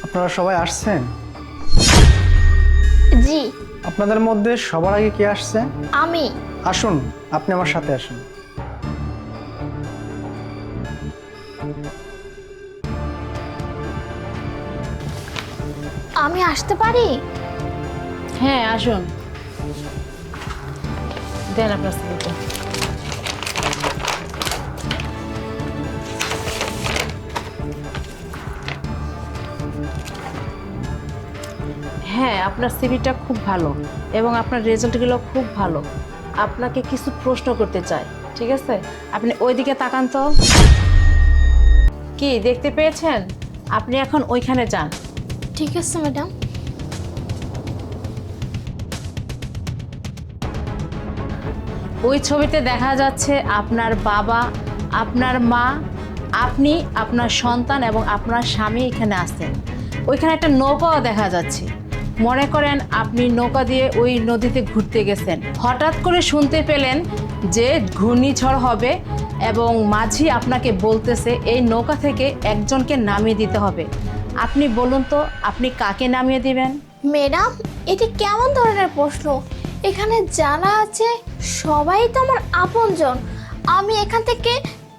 আপনারা সবাই আসছেন? জি। আপনাদের মধ্যে সবার আগে কে আসছে? আমি। আসুন, আপনি আমার সাথে আসুন। আমি আসতে পারি? হ্যাঁ আসুন, দেন আপনার সিভিটা। হ্যাঁ, আপনার সিভিটা খুব ভালো এবং আপনার রেজাল্টগুলো খুব ভালো। আপনাকে কিছু প্রশ্ন করতে চাই, ঠিক আছে? আপনি ওইদিকে তাকান তো। কি দেখতে পেয়েছেন? আপনি এখন ওইখানে যান। ঠিক আছে ম্যাডাম। ওই ছবিতে দেখা যাচ্ছে আপনার বাবা, আপনার মা, আপনি, আপনার সন্তান এবং আপনার স্বামী এখানে আছেন। ওইখানে একটা নৌকাও দেখা যাচ্ছে। মনে করেন আপনি নৌকা দিয়ে ওই নদীতে ঘুরতে গেছেন, হঠাৎ করে শুনতে পেলেন যে ঘূর্ণিঝড় হবে এবং মাঝি আপনাকে বলতেছে এই নৌকা থেকে একজনকে নামিয়ে দিতে হবে। আপনি বলুন তো, আপনি কাকে নামিয়ে দিবেন? ম্যাডাম, এটি কেমন ধরনের প্রশ্ন? এখানে জানা আছে সবাই তো আমার আপনজন। আমি এখান থেকে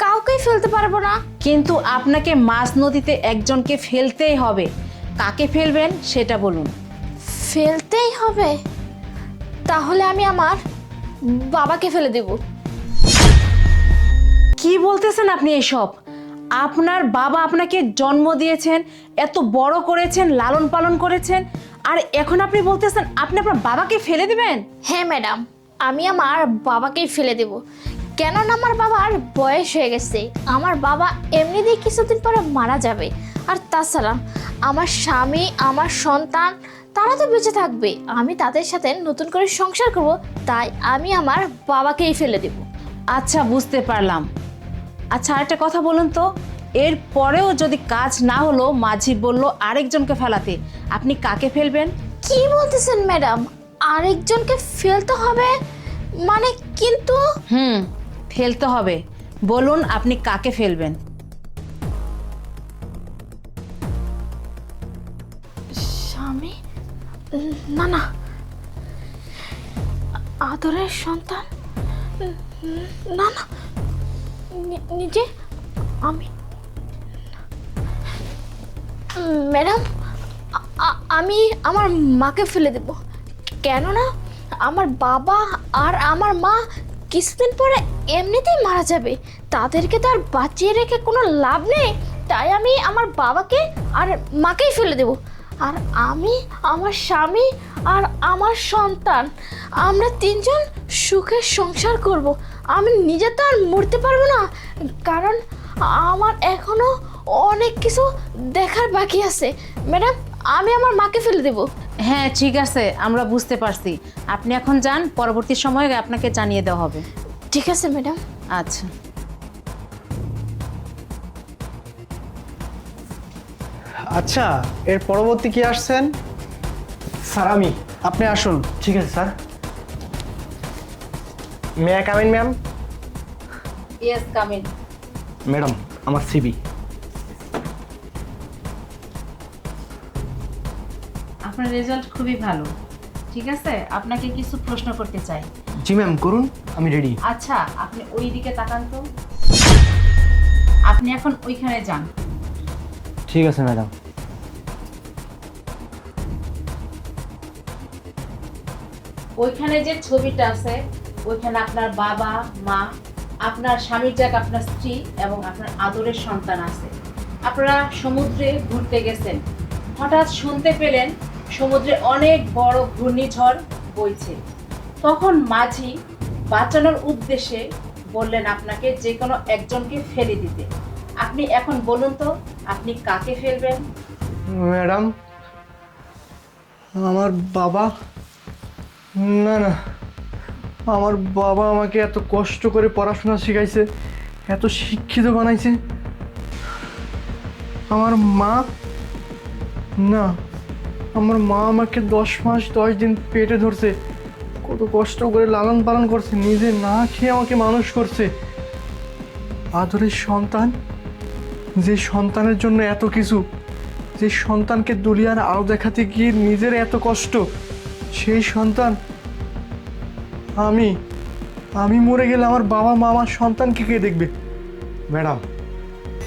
কাউকেই ফেলতে পারবো না। কিন্তু আপনাকে মাঝ নদীতে একজনকে ফেলতেই হবে। কাকে ফেলবেন সেটা বলুন। ফেলতেই হবে? তাহলে আমি আমার বাবাকে ফেলে দেব। কি বলতেছেন আপনি এসব? আপনার বাবা আপনাকে জন্ম দিয়েছেন, এত বড় করেছেন, লালন পালন করেছেন, আর এখন আপনি বলতেছেন আপনি আপনার বাবাকে ফেলে দিবেন? হ্যাঁ ম্যাডাম, আমি আমার বাবাকেই ফেলে দেব। কেননা আমার বাবার বয়স হয়ে গেছে। আমার বাবা এমনিতেই কিছুদিন পরে মারা যাবে। আর তাছাড়া আমার স্বামী, আমার সন্তান, তারা তো বেঁচে থাকবে। আমি তাদের সাথে নতুন করে সংসার করব, তাই আমি আমার বাবাকেই ফেলে দেব। আচ্ছা, বুঝতে পারলাম। আচ্ছা, আরেকটা কথা বলুন তো, এর পরেও যদি কাজ না হলো, মাঝি বলল আরেকজনকে ফেলাতে, আপনি কাকে ফেলবেন? কি বলতেছেন ম্যাডাম? আরেকজনকে ফেলতে হবে মানে? কিন্তু ফেলতে হবে। বলুন আপনি কাকে ফেলবেন? স্বামী? না না, আদরের সন্তান? না না, নিজে আমি। ম্যাডাম, আমি আমার মাকে ফেলে দেব। কেননা আমার বাবা আর আমার মা কিছুদিন পরে এমনিতেই মারা যাবে। তাদেরকে তো আর বাঁচিয়ে রেখে কোনো লাভ নেই। তাই আমি আমার বাবাকে আর মাকেই ফেলে দেব। আর আমি, আমার স্বামী আর আমার সন্তান, আমরা তিনজন সুখে সংসার করব। আমি নিজে তো আর মরতে পারবো না, কারণ আমার এখনো অনেক কিছু দেখার বাকি আছে। ম্যাডাম, আমি আমার মাকে ফেলে দেব। হ্যাঁ ঠিক আছে, আমরা বুঝতে পারছি। আপনি এখন যান, পরবর্তী সময়ে আপনাকে জানিয়ে দেওয়া হবে। ঠিক আছে ম্যাডাম। আচ্ছা। আচ্ছা, এর পরবর্তী কে আসছেন? স্যার আমি। আপনি আসুন। ঠিক আছে sir. May I come in ma'am? Yes, come in. Madam, আমার সিবি। আপনার রেজাল্ট খুবই ভালো, ঠিক আছে? আপনাকে কিছু প্রশ্ন করতে চাই। জি ম্যাম, করুন, আমি রেডি। আচ্ছা, আপনি ওই দিকে তাকান তো। আপনি এখন ওইখানে যান। ঠিক আছে ম্যাডাম। ওইখানে যে ছবিটা আছে, ওইখানে আপনার বাবা, মা, আপনার স্বামীর জায়গা আপনার স্ত্রী এবং আপনার আদরের সন্তান আছে। আপনারা সমুদ্রে ঘুরতে গেছেন, হঠাৎ শুনতে পেলেন সমুদ্রে অনেক বড় ঘূর্ণিঝড় বইছে। তখন মাঝি বাঁচানোর উদ্দেশ্যে বললেন আপনাকে যে কোনো একজনকে ফেলে দিতে। আপনি এখন বলুন তো, আপনি কাকে ফেলবেন? ম্যাডাম, আমার বাবা। না না, আমার বাবা আমাকে এত কষ্ট করে পড়াশোনা শিখাইছে, এত শিক্ষিত বানাইছে। আমার মা? না, আমার মা আমাকে 10 মাস 10 দিন পেটে ধরছে, কত কষ্ট করে লালন পালন করছে, নিজে না খেয়ে আমাকে মানুষ করছে। আদরের সন্তান, যে সন্তানের জন্য এত কিছু, যে সন্তানকে দুনিয়ার আলো দেখাতে গিয়ে নিজের এত কষ্ট, সেই সন্তান আমি আমি মরে গেলে আমার বাবা মা আমার সন্তানকে কে দেখবে? ম্যাডাম,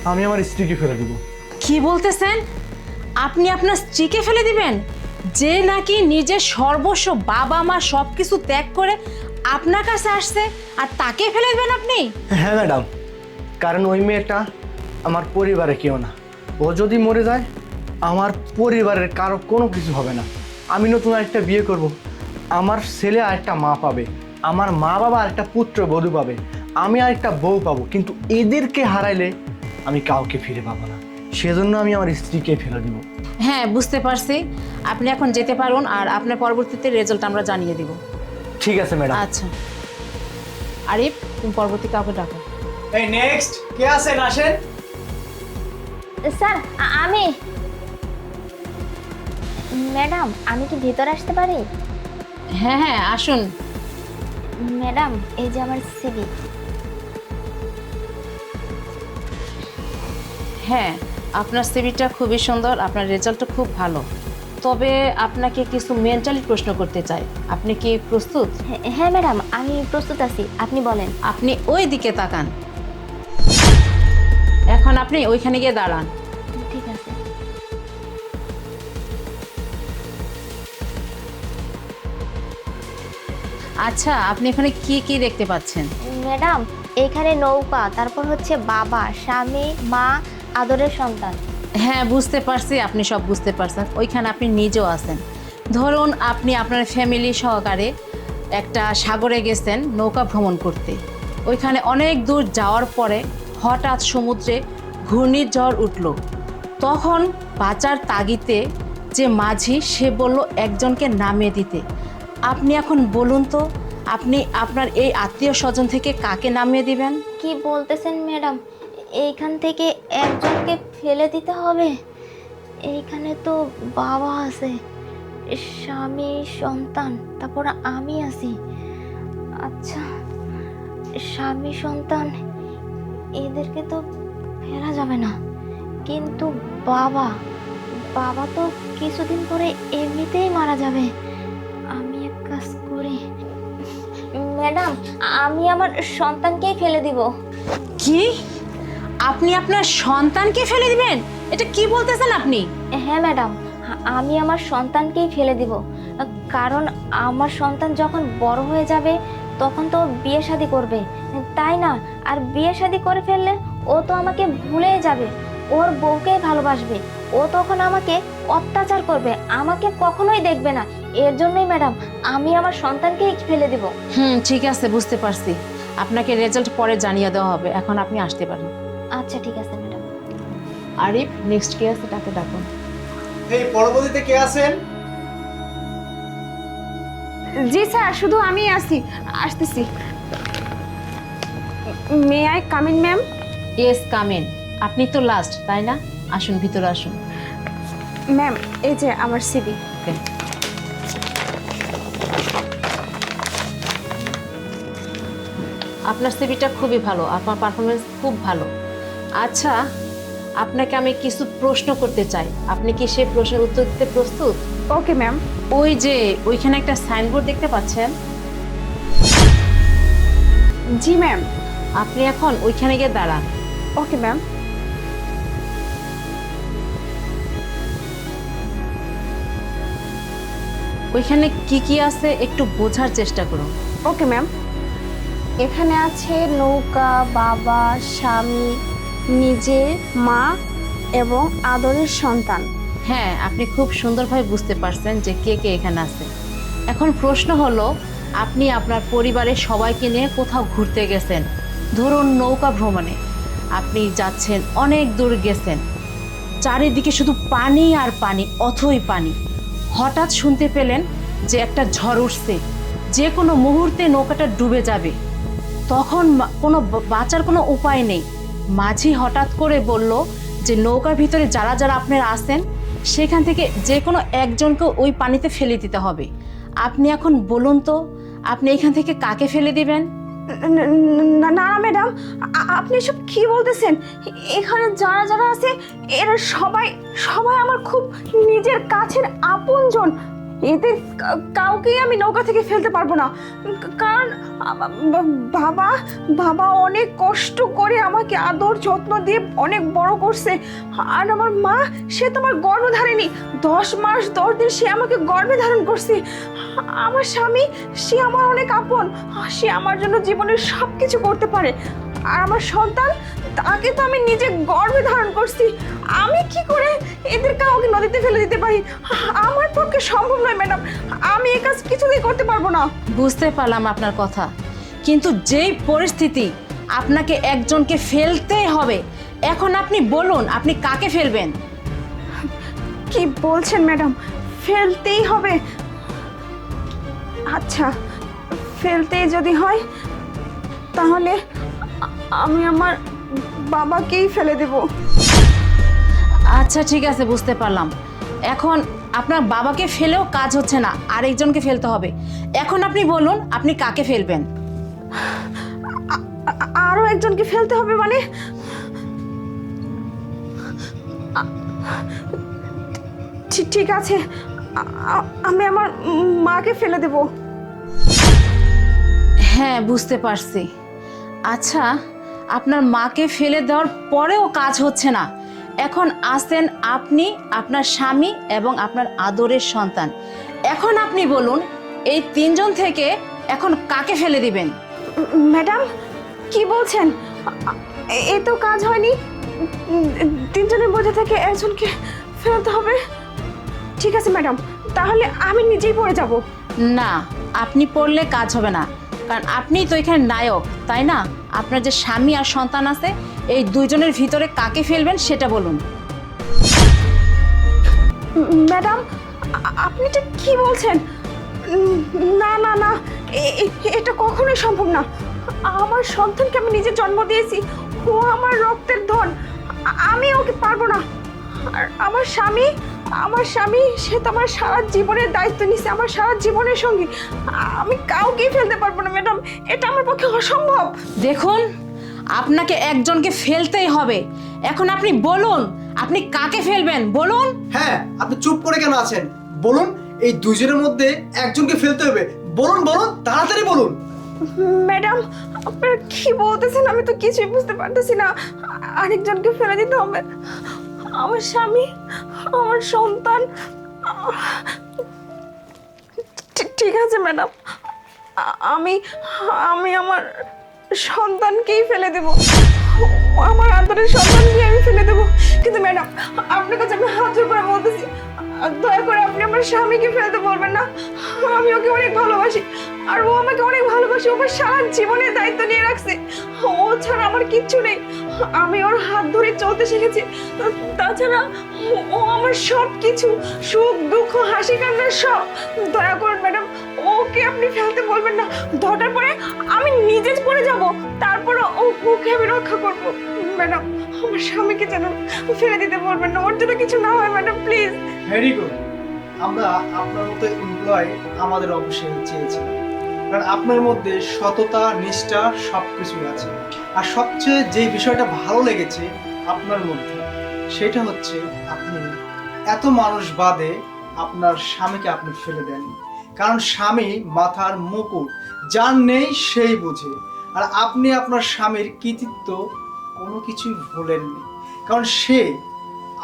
আমি আমার স্ত্রীকে ফেলে দেবো। কি বলতেছেন? আপনি আপনার স্ত্রীকে ফেলে দিবেন? যে নাকি নিজের সর্বস্ব বাবা মা সব কিছু ত্যাগ করে আপনার কাছে আসছে, আর তাকে ফেলে দেবেন আপনি? হ্যাঁ ম্যাডাম, কারণ ওই মেয়েটা আমার পরিবারে কেউ না। ও যদি মরে যায় আমার পরিবারের কারো কোনো কিছু হবে না। আমি নতুন আরেকটা বিয়ে করব, আমার ছেলে আরেকটা মা পাবে, আমার মা বাবা আরেকটা পুত্র বধূ পাবে, আমি আরেকটা বউ পাবো। কিন্তু এদেরকে হারাইলে আমি কাউকে ফিরে পাবো না। সেজন্য আমি আমার স্ত্রীকে ফেলে দিব। হ্যাঁ, বুঝতে পারছি। আপনি এখন যেতে পারুন, আর আপনার পরবর্তীতে রেজাল্ট আমরা জানিয়ে দিব। ঠিক আছে ম্যাডাম। আচ্ছা আরিফ, তুমি পরবর্তী কাউকে ডাকো। এই নেক্সট কে আছেন? আসেন। স্যার আমি। ম্যাডাম, আমি কি ভিতরে আসতে পারি? হ্যাঁ হ্যাঁ, আসুন। ম্যাডাম, এই যে আমার সিভি। হ্যাঁ, আপনার সিভিটা খুবই সুন্দর, আপনার রেজাল্টটা খুব ভালো। তবে আপনাকে কিছু মেন্টালি প্রশ্ন করতে চাই, আপনি কি প্রস্তুত? হ্যাঁ ম্যাডাম, আমি প্রস্তুত আছি, আপনি বলেন। আপনি ওই দিকে তাকান। এখন আপনি ওইখানে গিয়ে দাঁড়ান। ঠিক আছে। আচ্ছা, আপনি এখানে কি কি দেখতে পাচ্ছেন? ম্যাডাম, এখানে নৌকা, তারপর হচ্ছে বাবা, স্বামী, মা, আদরের সন্তান। হ্যাঁ, বুঝতে পারছি, আপনি সব বুঝতে পারছেন। ওইখানে আপনি নিজেও আছেন। ধরুন আপনি আপনার ফ্যামিলি সহকারে একটা সাগরে গেছেন নৌকা ভ্রমণ করতে। ওইখানে অনেক দূর যাওয়ার পরে হঠাৎ সমুদ্রে ঘূর্ণিঝড় উঠল। তখন বাঁচার তাগিদে যে মাঝি, সে বলল একজনকে নামিয়ে দিতে। আপনি এখন বলুন তো, আপনি আপনার এই আত্মীয় স্বজন থেকে কাকে নামিয়ে দিবেন? কি বলতেছেন ম্যাডাম? এইখান থেকে একজনকে ফেলে দিতে হবে? এইখানে তো বাবা আছে, স্বামী, সন্তান, তারপর আমি আছি। আচ্ছা, স্বামী, সন্তান এদেরকে তো ফেলা যাবে না, কিন্তু বাবা বাবা তো কিছুদিন পরে এমনিতেই মারা যাবে। আমি এক কাজ করি ম্যাডাম, আমি আমার সন্তানকেই ফেলে দিব। কি? আপনি আপনার সন্তানকে ফেলে দিবেন? এটা কি বলতেছেন আপনি? হ্যাঁ ম্যাডাম, আমি আমার সন্তানকেই ফেলে দিব। কারণ আমার সন্তান যখন বড় হয়ে যাবে তখন তো বিয়ে শাদী করবে, তাই না? আর বিয়ে শাদী করে ফেললে ও তো আমাকে ভুলেই যাবে, ওর বউকেই ভালোবাসবে। ও তখন আমাকে অত্যাচার করবে, আমাকে কখনোই দেখবে না। এর জন্যই ম্যাডাম, আমি আমার সন্তানকেই ফেলে দিব। ঠিক আছে, বুঝতে পারছি। আপনাকে রেজাল্ট পরে জানিয়ে দেওয়া হবে, এখন আপনি আসতে পারেন। আচ্ছা ঠিক আছে ম্যাডাম। আরিফ, নেক্সট কে আছে তাকে ডাকুন। এই পরবর্তীতে কে আছেন? জি স্যার, শুধু আমি আছি, আসতেছি। May I come in ma'am? Yes, come in. আপনি তো লাস্ট, তাই না? আসুন, ভিতরে আসুন। ম্যাম, এই যে আমার সিভি। ওকে। আপনার সিভিটা খুবই ভালো, আপনার পারফরমেন্স খুব ভালো। আচ্ছা, আপনাকে আমি কিছু প্রশ্ন করতে চাই, আপনি কি সেই প্রশ্নের উত্তর দিতে প্রস্তুত? Okay ma'am. ওই যে ওইখানে একটা সাইনবোর্ড দেখতে পাচ্ছেন? জি ম্যাম। আপনি এখন ওইখানে গিয়ে দাঁড়ান। Okay ma'am. ওইখানে কি কি আছে একটু বোঝার চেষ্টা করুন। Okay ma'am. এখানে আছে নৌকা, বাবা, স্বামী, নিজে, মা এবং আদরের সন্তান। হ্যাঁ, আপনি খুব সুন্দরভাবে বুঝতে পারছেন যে কে কে এখানে আছে। এখন প্রশ্ন হলো, আপনি আপনার পরিবারের সবাইকে নিয়ে কোথাও ঘুরতে গেছেন, ধরুন নৌকা ভ্রমণে। আপনি যাচ্ছেন, অনেক দূর গেছেন, চারিদিকে শুধু পানি আর পানি, অথই পানি। হঠাৎ শুনতে পেলেন যে একটা ঝড় উঠছে, যে কোনো মুহূর্তে নৌকাটা ডুবে যাবে। তখন কোনো বাঁচার কোনো উপায় নেই। মাঝি হঠাৎ করে বলল যে নৌকার ভিতরে যারা যারা আপনারা আছেন সেখান থেকে যে কোনো একজনকে ওই পানিতে ফেলে দিতে হবে। আপনি এখন বলুন তো, আপনি এখান থেকে কাকে ফেলে দিবেন? না না ম্যাডাম, আপনি এসব কি বলতেছেন? এখানে যারা যারা আছে এরা সবাই সবাই আমার খুব নিজের কাছের আপনজন। এদের কাউকেই আমি নৌকা থেকে ফেলতে পারবো না, কারণ বাবা বাবা অনেক কষ্ট করে আমাকে আদর যত্ন দিয়ে অনেক বড় করছে। আর আমার মা, সে তো আমার গর্ভ ধারেনি, 10 মাস 10 দিন সে আমাকে গর্ভে ধারণ করছে। আমার স্বামী, সে আমার অনেক আপন, সে আমার জন্য জীবনের সব কিছু করতে পারে। আর আমার সন্তান, তাকে তো আমি নিজে গর্ভে ধারণ করছি। আমি কি করে এদের কাউকে নদীতে ফেলে দিতে পারি? আমার পক্ষে সম্ভব নয় ম্যাডাম, আমি এই কাজ কিছুতেই করতে পারবো না। বুঝতে পারলাম আপনার কথা, কিন্তু যেই পরিস্থিতি আপনাকে একজনকে ফেলতেই হবে, এখন আপনি বলুন আপনি কাকে ফেলবেন? কি বলছেন ম্যাডাম, ফেলতেই হবে? আচ্ছা, ফেলতেই যদি হয় তাহলে আমি আমার বাবাকেই ফেলে দেব। আচ্ছা ঠিক আছে, বুঝতে পারলাম। এখন আপনার বাবাকে ফেলেও কাজ হচ্ছে না, আরেকজনকে ফেলতে হবে। এখন আপনি বলুন আপনি কাকে ফেলবেন? আরো একজনকে ফেলতে হবে মানে? ঠিক আছে, আমি আমার মাকে ফেলে দেব। হ্যাঁ, বুঝতে পারছি। আচ্ছা, আপনার মাকে ফেলে দেওয়ার পরেও কাজ হচ্ছে না, এখন আছেন আপনি, আপনার স্বামী এবং আপনার আদরের সন্তান। এখন আপনি বলুন এই 3 জন থেকে এখন কাকে ফেলে দিবেন? ম্যাডাম, কি বলছেন? এ তো কাজ হয়নি। 3 জনের মধ্যে থেকে একজনকে ফেলতে হবে। ঠিক আছে ম্যাডাম, তাহলে আমি নিজেই পড়ে যাব। না, আপনি পড়লে কাজ হবে না, কারণ আপনিই তো এখানে নায়ক, তাই না? আপনার যে স্বামী আর সন্তান আছে, এই 2 জনের ভিতরে কাকে ফেলবেন সেটা বলুন। ম্যাডাম, আপনি এটা কি বলছেন? না না না, এটা কখনোই সম্ভব না। আমার সন্তানকে আমি নিজে জন্ম দিয়েছি, ও আমার রক্তের ধন, আমি ওকে পারবো না। আর আমার স্বামী সে তো আমার সারা জীবনের দায়িত্ব নিছে, আমার সারা জীবনের সঙ্গী। আমি কাউকেই ফেলতে পারবো না ম্যাডাম, এটা আমার পক্ষে অসম্ভব। দেখুন, আপনাকে একজনকে ফেলতেই হবে। এখন আপনি বলুন আপনি কাকে ফেলবেন, বলুন। হ্যাঁ, আপনি চুপ করে কেন আছেন? বলুন, এই 2 জনের মধ্যে একজনকে ফেলতে হবে। বলুন বলুন, তাড়াতাড়ি বলুন। ম্যাডাম, আপনারা কি বলতেছেন? আমি তো কিছুই বুঝতে পারতেছি না। আরেকজনকে ফেলে দিতে হবে। আমার স্বামী, আমার সন্তান। ঠিক আছে ম্যাডাম, আমি আমি আমার সন্তানকেই ফেলে দেব, আমার আদরের সন্তানকে আমি ফেলে দেব। কিন্তু ম্যাডাম, আপনার কাছে আমি হাত জোড় করে বলতেছি, দয়া করে আপনি আমার স্বামীকে ফেলতে বলবেন না। আমি ওকে অনেক ভালোবাসি, আর ও আমাকে অনেক ভালোবাসি। ও আমার সারা জীবনের দায়িত্ব নিয়ে রাখছে, ও ছাড়া আমার কিচ্ছু নেই। আমি ওর হাত ধরে চলতে শিখেছি। তাছাড়া ও আমার সব কিছু, সুখ দুঃখ হাসি কান্নার সব। দয়া করুন ম্যাডাম, ওকে আপনি ফেলতে বলবেন না। দরকার পড়ে আমি নিজে পড়ে যাব, তারপর ওকে আমি রক্ষা করব। ম্যাডাম, আমার স্বামীকে যেন ফেলে দিতে বলবেন না, ওর জন্য কিছু না হয় ম্যাডাম, প্লিজ। Very good. আমরা আপনার মতো এমপ্লয় আমাদের অবশ্যই চেয়েছিলাম, কারণ আপনার মধ্যে সততা, নিষ্ঠা সবকিছু আছে। আর সবচেয়ে যে বিষয়টা ভালো লেগেছে আপনার মধ্যে, সেটা হচ্ছে আপনি এত মানুষ বাদে আপনার স্বামীকে আপনি ফেলে দেননি। কারণ স্বামী মাথার মুকুট, যার নেই সেই বুঝে। আর আপনি আপনার স্বামীর কৃতিত্ব কোনো কিছুই ভুলেননি, কারণ সে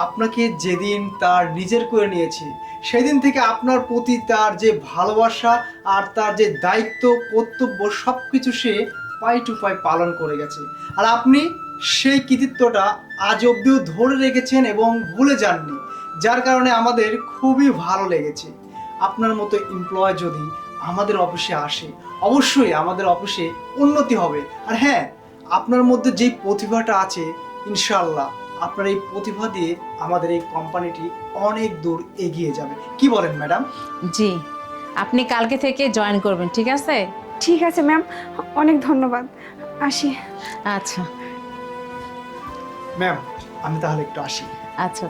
আপনাকে যেদিন তার নিজের করে নিয়েছে, সেদিন থেকে আপনার প্রতি তার যে ভালোবাসা আর তার যে দায়িত্ব কর্তব্য সব কিছু সে পাই টু পাই পালন করে গেছে। আর আপনি সেই কৃতিত্বটা আজ অবধিও ধরে রেখেছেন এবং ভুলে যাননি, যার কারণে আমাদের খুবই ভালো লেগেছে। আপনার মতো এমপ্লয় যদি আমাদের অফিসে আসে, অবশ্যই আমাদের অফিসে উন্নতি হবে। আর হ্যাঁ, আপনার মধ্যে যেই প্রতিভাটা আছে, ইনশাআল্লাহ আপনার এই প্রতিভা দিয়ে আমাদের এই কোম্পানিটি অনেক দূর এগিয়ে যাবে। কি বলেন ম্যাডাম? জি, আপনি কালকে থেকে জয়েন করবেন, ঠিক আছে? ঠিক আছে ম্যাম, অনেক ধন্যবাদ, আসি। আচ্ছা ম্যাম, আমি তাহলে একটু আসি। আচ্ছা।